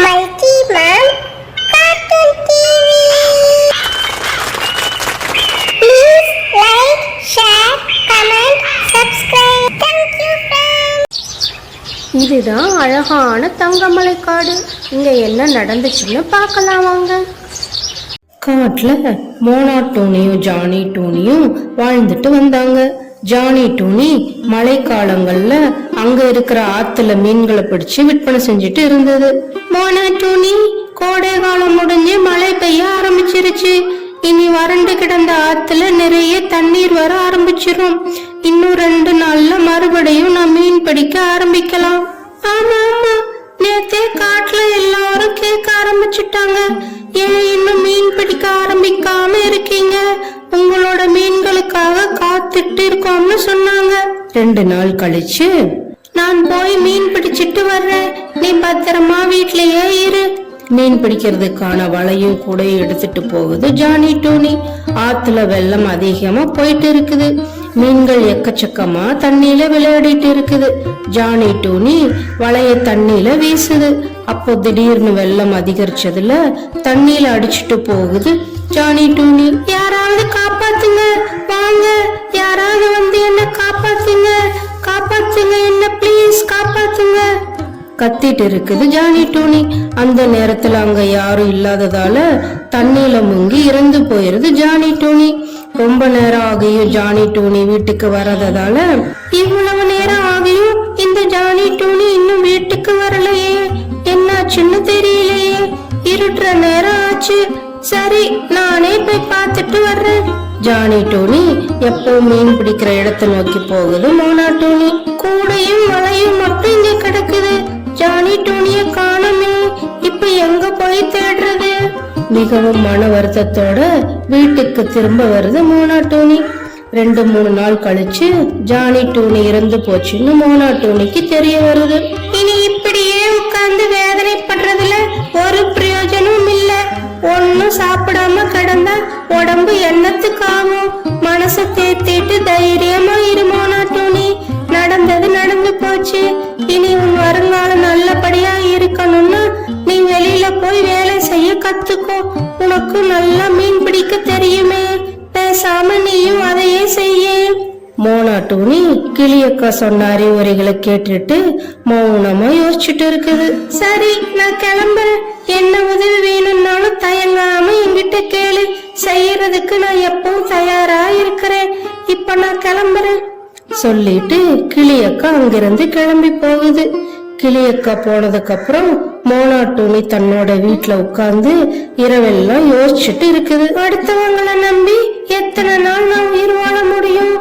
Multi Mom Cartoon TV. Please like, share, comment, subscribe. Thank you friends. இதுதான் அழகான தங்கமலை காடு. இங்க என்ன நடந்துச்சுன்னு பார்க்கலாம் வாங்க. காட்டுல மோனா டோனியும் ஜானி டோனியும் வாழ்ந்துட்டு வந்தாங்க. ஜானி டோனி மழைக்காலங்கள்ல அங்க இருக்கிற ஆத்துல மீன்களை பிடிச்சு விற்பனை செஞ்சுட்டு இருந்தது. மோனா டோனி, கோடை காலம் முடிஞ்சு மழை பெய்ய ஆரம்பிச்சிருச்சு. இனி வறண்டு கிடந்த ஆத்துல நிறைய தண்ணீர் வர ஆரம்பிச்சிரும். இன்னும் 2 நாள்ல மறுபடியும் நான் மீன் பிடிக்க ஆரம்பிக்கலாம். ஆமா ஆமா, நேத்தே காட்டுல எல்லாரும் கேட்க ஆரம்பிச்சுட்டாங்க. ஏன் இன்னும் மீன் பிடிக்க ஆரம்பிக்காம இருக்கீங்க? உங்களோட மீன்களுக்காக காத்துட்டு இருக்கோம்னு சொன்னாங்க. 2 நாள் கழிச்சு நான் போய் மீன் பிடிச்சிட்டு வர்றேன், நீ பத்திரமா வீட்லயே இரு. மீன் பிடிக்கிறதுக்கான வலையும் கூட எடுத்துட்டு போகுது ஜானி டோனி. ஆத்துல வெள்ளம் அதிகமா போயிட்டு இருக்குது. மீன்கள் எக்கச்சக்கமா தண்ணியில விளையாடிட்டு இருக்குது. ஜானி டோனி வலைய தண்ணியில வீசுது. அப்போ திடீர்னு வெள்ளம் அதிகரிச்சதுல தண்ணியில அடிச்சுட்டு போகுது ஜானி டோனி. யாராவது காப்பாத்துங்க, வாங்க, யாராவது வந்து என்ன காப்பாத்துங்க, காப்பாத்துங்க, என்ன ப்ளீஸ் காப்பாத்துங்க கத்திட்டு இருக்குது ஜானி டோனி. அந்த நேரத்துல அங்க யாரும் இல்லாததால தண்ணியில முங்கி இறந்து போயிருது ஜானி டோனி. ரொம்ப நேரம் ஆகியும் ஜானி டோனி வீட்டுக்கு வராததால, இவ்வளவு நேரம் ஆகியும் இந்த ஜானி டோனி இன்னும் வீட்டுக்கு வரலையே, என்னாச்சுன்னு தெரியலையே, இருட்டுற நேரம் ஆச்சு. சரி, நானே போய் பார்த்துட்டு வர்றேன். ஜானி டோனி எப்போ மீன் பிடிக்கிற இடத்தை நோக்கி போகுது மோனா டோனி. கூடையும் மலையும் மட்டும் இங்க கிடக்குது. ஜானி டோனிய காணுமே, இப்ப எங்க போய் தேடுறது? மிகவும் மன வருத்தத்தோட வீட்டுக்கு திரும்ப வருது மோனா டோனி. 2-3 நாள் கழிச்சு ஜானி டோனி இறந்து போச்சுன்னு மோனா டோனிக்கு தெரிய வருது. இனி இப்படியே உட்கார்ந்து வேதனைப்படுறதுல ஒரு பிரயோஜனமும் இல்ல. ஒன்னும் சாப்பிடாம கிடந்தா உடம்பு என்னத்துக்கு ஆகும்? மனசை தேத்திட்டு தைரியமா இரு மோனா டோனி. நடந்தது நடந்து போச்சு. இனி உன் வருங்காலம் நல்லபடியா இருக்கணும்னா நீ வெளியில போய் வேலை செய்ய கத்துக்கோ. உனக்கு நல்லா மீன் பிடிக்க தெரியுமே, பேசாம நீயும் அதையே செய்ய. மோனா டோனி கிளியக்கா சொன்ன அறிவுரைகளை கேட்டுட்டு மௌனமா யோசிச்சுட்டு இருக்குது. சரி, நான் கிளம்புறேன். என்ன உதவி வேணும்னாலும் தயங்காம என்கிட்ட கேளு, செய்யறதுக்கு நான் எப்பவும் தயாரா இருக்கிறேன். இப்ப நான் கிளம்புறேன் சொல்லிட்டு கிளியக்கா அங்கிருந்து கிளம்பி போகுது. கிளியக்கா போனதுக்கு அப்புறம் மோனா டோனி தன்னோட வீட்டுல உட்கார்ந்து இரவெல்லாம் யோசிச்சுட்டு இருக்குது. அடுத்தவங்களை நம்பி எத்தனை நாள் நான் உயிர் வாழ முடியும்?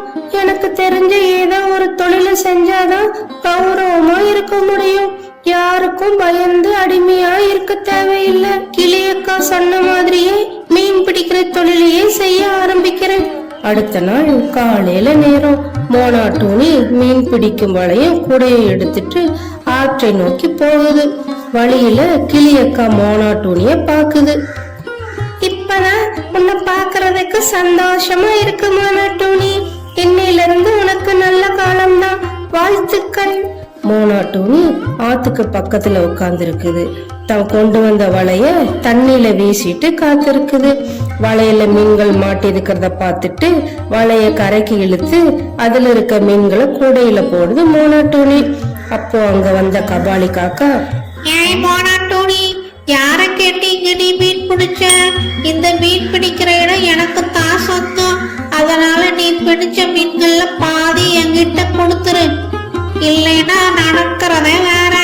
எனக்கு தெரிஞ்ச ஏதோ ஒரு தொழிலை செஞ்சாதான் கௌரவமா இருக்க முடியும். யாருக்கும் பயந்து அடிமையா இருக்க தேவையில்லை. கிளியக்கா சொன்ன மாதிரியே மீன் பிடிக்கிற தொழிலையே செய்ய ஆரம்பிக்கிறேன். அடுத்த நாள் காலையில நேரம் மோனா டோனி மீன் பிடிக்கும் வலையும் கூடையை எடுத்துட்டு ஆற்றை நோக்கி போகுது. வழியில கிளியக்கா மோனா டோனிய பாக்குது. இப்பதான் உன்னை பாக்குறதுக்கு சந்தோஷமா இருக்கு மோனா டோனி. இன்னையில இருந்து உனக்கு நல்ல காலம்தான், வாழ்த்துக்கள். மோனா டோனி ஆத்துக்கு பக்கத்துல உட்கார்ந்து இருக்குது. தான் கொண்டு வந்த வலைய தண்ணியில வீசிட்டு காத்திருக்குது. வலையில மீன்கள் மாட்டி இருக்கிறத பார்த்துட்டு வலைய கரைக்கு இழுத்து அதுல இருக்க மீன்களை கூடையில போடுது மோனா டோனி. அப்போ அங்க வந்த கபாலி காக்கா, ஏய் மோனா டோனி, யார கேட்டீங்க நீ மீன் பிடிச்ச? இந்த மீன் பிடிக்கிற இடம் எனக்கு தான் சொந்தம். அதனால நீ பிடிச்ச மீன்கள்ல பாதி என்கிட்ட கொடுத்துரு, இல்லைன்னா நடக்கிறதே வேற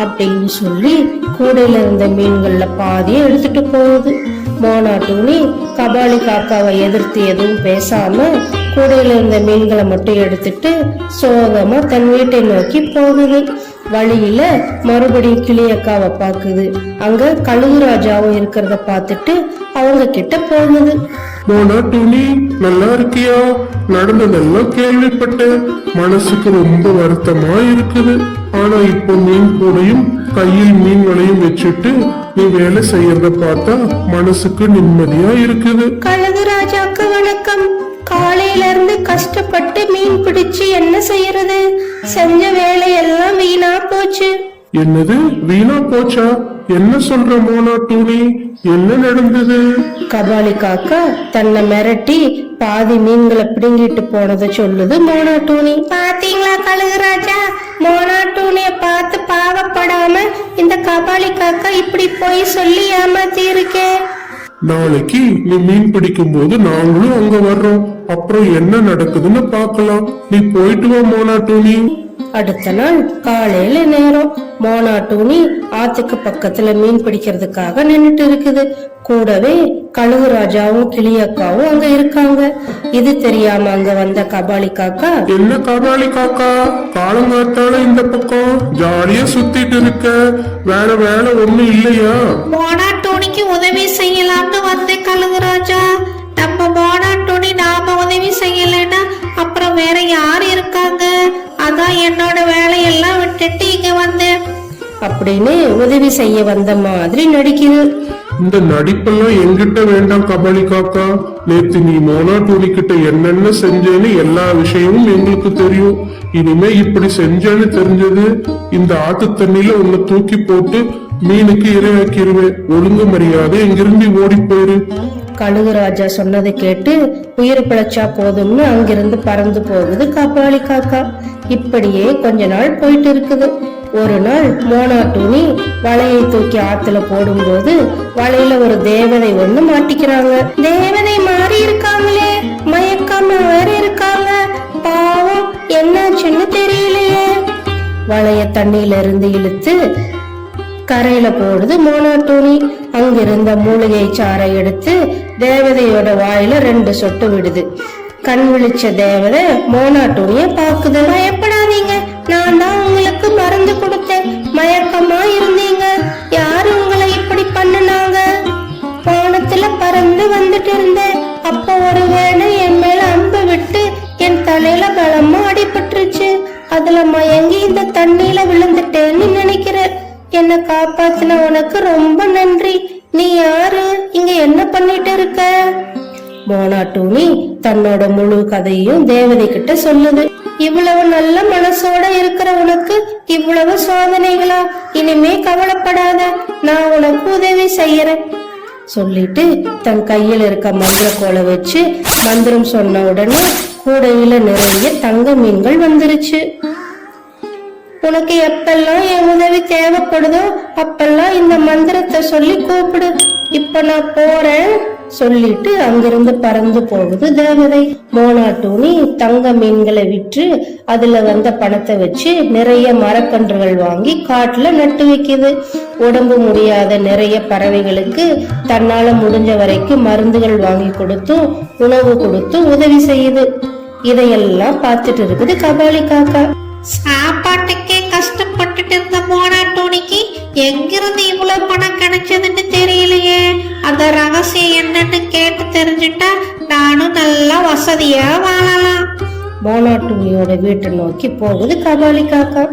அப்படின்னு சொல்லி கூடையில இருந்த மீன்கள்ல பாதியை எடுத்துட்டு போகுது. மோனா டோனி கபாலி காக்காவை எதிர்த்து எதுவும் பேசாம கூடையில இருந்த மீன்களை மட்டும் எடுத்துட்டு சோகமா தன் வீட்டை நோக்கி போகுது. வழியில மறுபடியும் கிளியக்காவை பாக்குது. அங்க கழுகு ராஜாவும் இருக்கிறத பார்த்துட்டு அவங்க கிட்ட போகுது. மோனா டோனி, நல்லா இருக்கியா? நடந்ததெல்லாம் கேள்விப்பட்டேன். மனசுக்கு ரொம்ப வருத்தமா இருக்குது. ஆனா இப்போ மீன் கூடையும் கையில் மீன் வலையும் வச்சுட்டு நீ வேலை செய்யறத பார்த்தா மனசுக்கு நிம்மதியா இருக்குது. கழுகு ராஜாக்கு வணக்கம். காலையில இருந்து கஷ்டப்பட்டு மீன் பிடிச்சு என்ன செய்யறது? செஞ்ச வேலையெல்லாம் வீணா போச்சு. என்னது வீணா போச்சா? என்ன சொல்ற மோனா டூனி, என்ன நடந்தது? கபாலி காக்கா தன்னை மிரட்டி பாதி மீன்களை பிடுங்கிட்டு போனதை சொல்லுது மோனா டூனி. பாத்தீங்களா கழுகுராஜா, மோனா டூனிய பார்த்து பாவப்படாம இந்த கபாலி காக்கா இப்படி போய் சொல்லி ஏமாத்தி இருக்கேன். நாளைக்கு நீ மீன் பிடிக்கும் போது நாங்களும் அங்க வர்றோம். அப்புறம் என்ன நடக்குதுன்னு பார்க்கலாம். நீ போயிட்டு வா மோனா டூனி. அடுத்த நாள் காலையில நேரம் மோனா டூனி ஆத்துக்கு பக்கத்துல மீன் பிடிக்கிறதுக்காக நின்னுட்டு இருக்குது. கூடவே கழுகு ராஜாவும் கிளியக்காவும் அங்க இருக்காங்க. இது தெரியாம அங்க வந்த கபாலி காக்கா, என்ன கபாலி காக்கா, காலங்காத்தால இந்த பக்கம் ஜாலியா சுத்திட்டு இருக்க, வேற வேலை ஒண்ணும் இல்லையா? மோனா டோனிக்கு உதவி செய்யலாம்னு வந்தேன் கழுகுராஜா. நம்ம மோனா டோனி நாம உதவி செய்யலைன்னா அப்புறம் வேற யார் இருக்காங்க? அதான் என்னோட வேலையெல்லாம் விட்டுட்டு இங்க வந்தேன் அப்படின்னு உதவி செய்ய வந்த மாதிரி நடிக்குது. இந்த நடிப்பெல்லாம் எங்கிட்ட வேண்டாம் கபாலி காக்கா. நேத்து நீ மோனா டூனி கிட்ட என்னென்ன செஞ்சேன்னு எல்லா விஷயமும் எங்களுக்கு தெரியும். இனிமே இப்படி செஞ்சேன்னு தெரிஞ்சது இந்த ஆத்து தண்ணியில உன்னை தூக்கி போட்டு மீனுக்கு இரையாக்கிருவேன். ஒழுங்கு மரியாதை எங்கிருந்து ஓடி போயிரு. கழுகு ராஜா சொன்னதை கேட்டு உயிர் பிழைச்சா போதும்னு அங்கிருந்து பறந்து போகுது கபாலி காக்கா. இப்படியே கொஞ்ச நாள் போயிட்டு இருக்குது. ஒரு நாள் மோனா டூனி வலையை தூக்கி ஆத்துல போடும்போது வலையில ஒரு தேவதை ஒண்ணு மாட்டிக்கிறாங்க. தேவதை மாறி இருக்காங்களே, மயக்காம வேற இருக்காங்க, பாவம் என்னாச்சுன்னு தெரியலையே. வலைய தண்ணியில இருந்து இழுத்து கரையில போடுது மோனா டூனி. அங்கிருந்த மூலிகை சாறை எடுத்து தேவதையோட வாயில 2 சொட்டு விடுது. கண் விழிச்ச தேவதை மோனா டூனிய பாக்குது. பயப்படாதீங்க, நான் தான் உங்களுக்கு மருந்து கொடுத்தேன், மயக்கமா இருந்தீங்க, யாரு உங்களை இப்படி பண்ணுனாங்க? வானத்துல பறந்து வந்துட்டு இருந்தேன், அப்ப ஒருவேளை என் மேல அம்பு விட்டு என் தலையில பலமா அடிபட்டுருச்சு, அதுல மயங்கி இந்த தண்ணியில விழுந்துட்டேன்னு நினைக்கிறேன். என்ன காப்பாத்தின உனக்கு ரொம்ப நன்றி. நீ யாரு, இங்க என்ன பண்ணிட்டு இருக்க? மோனா டூனி தன்னோட முழு கதையும் தேவதை கிட்ட சொல்லுது. இவ்வளவு நல்ல மனசோட இருக்கிற உனக்கு இவ்வளவு சோதனைகளா? இனிமே கவலைப்படாத, நான் உனக்கு உதவி செய்யறேன் சொல்லிட்டு தன் கையில இருக்க மந்திரக்கோலை வச்சு மந்திரம் சொன்ன உடனே கூடையில நிறைய தங்க மீன்கள் வந்துருச்சு. உனக்கு எப்பெல்லாம் என் உதவி தேவைப்படுதோ அப்பெல்லாம் இந்த மந்திரத்தை சொல்லி கூப்பிடு, இப்ப நான் போறேன் சொல்லிட்டு அங்கிருந்து பறந்து போகுது தேவதை. மோனா டூனி தங்க மீன்களை விற்று அதுல வந்த பணத்தை வச்சு நிறைய மரக்கன்றுகள் வாங்கி காட்டுல நட்டு வைக்குது. உடம்பு முடியாத நிறைய பறவைகளுக்கு தன்னால முடிஞ்ச வரைக்கும் மருந்துகள் வாங்கி கொடுத்தும் உணவு கொடுத்தும் உதவி செய்யுது. இதையெல்லாம் பார்த்துட்டு இருக்குது கபாலி காக்கா. சாப்பாட்டுக்கே கஷ்டப்பட்டுட்டு இருந்த மோனா டோனிக்கு எங்கிருந்து இவ்வளவு பணம் கிடைச்சதுன்னு தெரியலையே. அந்த ரகசியம் என்னன்னு கேட்டு தெரிஞ்சுட்டா நானும் நல்லா வசதியா வாழலாம். மோனா டூனியோட வீட்டை நோக்கி போகுது கபாலி காக்கா.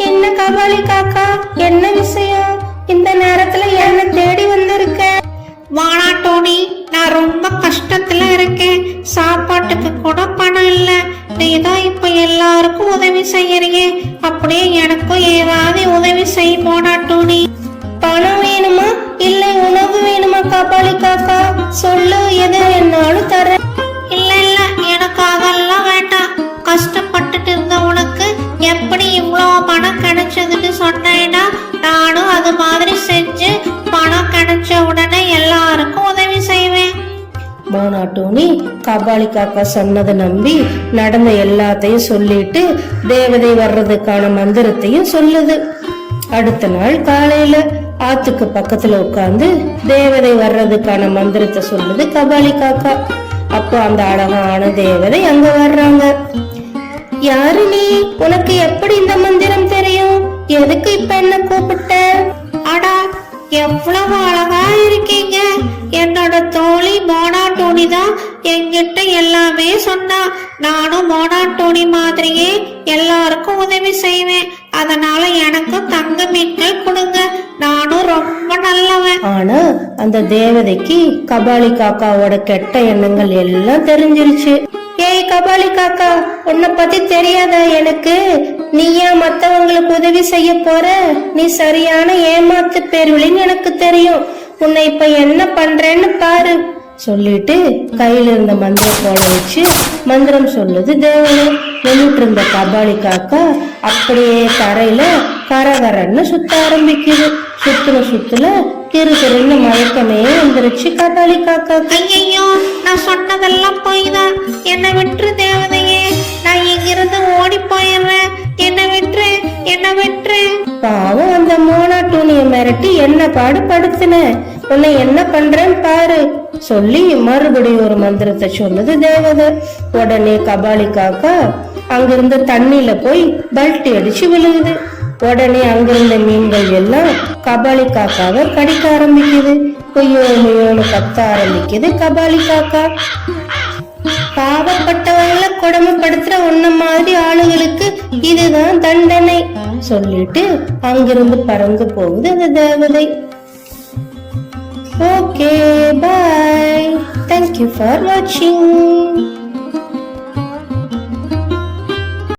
என்ன கபாலி காக்கா, என்ன விஷயம்? இந்த நேரத்துல என்ன தேடி வந்திருக்க? மோனா டோனி, நான் ரொம்ப கஷ்டத்துல இருக்கேன், சாப்பாட்டுக்கு கூட பணம் இல்ல. நீதான் இப்ப எல்லாருக்கும் உதவி செய்யறீங்க, அப்படியே எனக்கும் ஏதாவது உதவி செய் மோனா டோனி. பணம் வேணுமா இல்லை உணவு வேணுமா கபாலி காக்கா? சொல்லு, எது வேணாலும் தரேன். இல்ல இல்ல, எனக்கு அதெல்லாம் வேண்டாம். கஷ்டப்பட்டுட்டு இருந்த உனக்கு எப்படி இவ்வளவு பணம் கிடைச்சதுன்னு சொன்னேன்னா நானும் அது மாதிரி செஞ்சு பணம் கிடைச்ச உடனே எல்லாருக்கும் உதவி செய்வேன். மோனா டோனி கபாலி காக்கா சொன்னதை நம்பி நடந்த எல்லாத்தையும் சொல்லிட்டு தேவதை வர்றதுக்கான மந்திரத்தையும் சொல்லுது. அடுத்த நாள் காலையில ஆத்துக்கு பக்கத்துல உட்கார்ந்து தேவதை வர்றதுக்கான மந்திரத்தை சொல்லுது கபாலி காக்கா. அப்போ அந்த அழகான தேவதை அங்க வர்றாங்க. யாரு நீ? உனக்கு எப்படி இந்த மந்திரம் தெரியும்? எதுக்கு இப்ப என்ன கூப்பிட்ட? அடா, எவ்வளவு அழகா இருக்கீங்க. என்னோட தோழி மோனா டோனி தான் என்கிட்ட எல்லாமே சொன்னா. நானும் மோனா டோனி மாதிரியே எல்லாருக்கும் உதவி செய்வேன், அதனால எனக்கும் தங்க மீன்கள் கொடுங்க, நானும் ரொம்ப நல்லவன். ஆனா அந்த தேவதைக்கு கபாலி காக்காவோட கெட்ட எண்ணங்கள் எல்லாம் தெரிஞ்சிருச்சு. ஏய் கபாலி காக்கா, உன்னை பத்தி தெரியாத எனக்கு? நீ ஏன் மத்தவங்களுக்கு உதவி செய்ய போற? நீ சரியான ஏமாத்து பேர்வழின்னு எனக்கு தெரியும். உன்னை இப்ப என்ன பண்றேன்னு பாரு சொல்லிட்டு கையில இருந்த மந்திரம் போல வச்சு மந்திரம் சொல்லுது தேவதை. நின்றுட்டு இருந்த கபாலி காக்கா அப்படியே தரையில கரகரன்னு சுத்த ஆரம்பிக்குது. சுத்துல கிருகிருன்னு மயக்கமே வந்துருச்சு கபாலி காக்கா. ஐயோ, நான் சொன்னதெல்லாம் போய் தான். என்னை விட்டுரு தேவதையே, நான் இங்கிருந்து ஓடி போயிடுறேன். என்னை விட்டுரு. பாவம் அந்த மோனா டூனிய மிரட்டி என்ன பாடு படுத்தின. உன்னை என்ன பண்றேன்னு பாரு சொல்லி மறுபடியும் ஒரு மந்திரத்தை சொன்னது தேவதை. உடனே கபாலி காக்கா அங்கிருந்த தண்ணியில போய் பல்ட்டி அடிச்சு விழுகுது. உடனே அங்கிருந்த மீன்கள் எல்லாம் கபாலி காக்காவை கடிக்க ஆரம்பிக்குது. கொய்யோன்னு கத்த ஆரம்பிக்குது கபாலி காக்கா. பாவப்பட்டவங்களை கொடுமைப்படுத்துற உன்ன மாதிரி ஆளுகளுக்கு இதுதான் தண்டனை சொல்லிட்டு அங்கிருந்து பறந்து போகுது அந்த தேவதை. Okay, bye. Thank you for watching.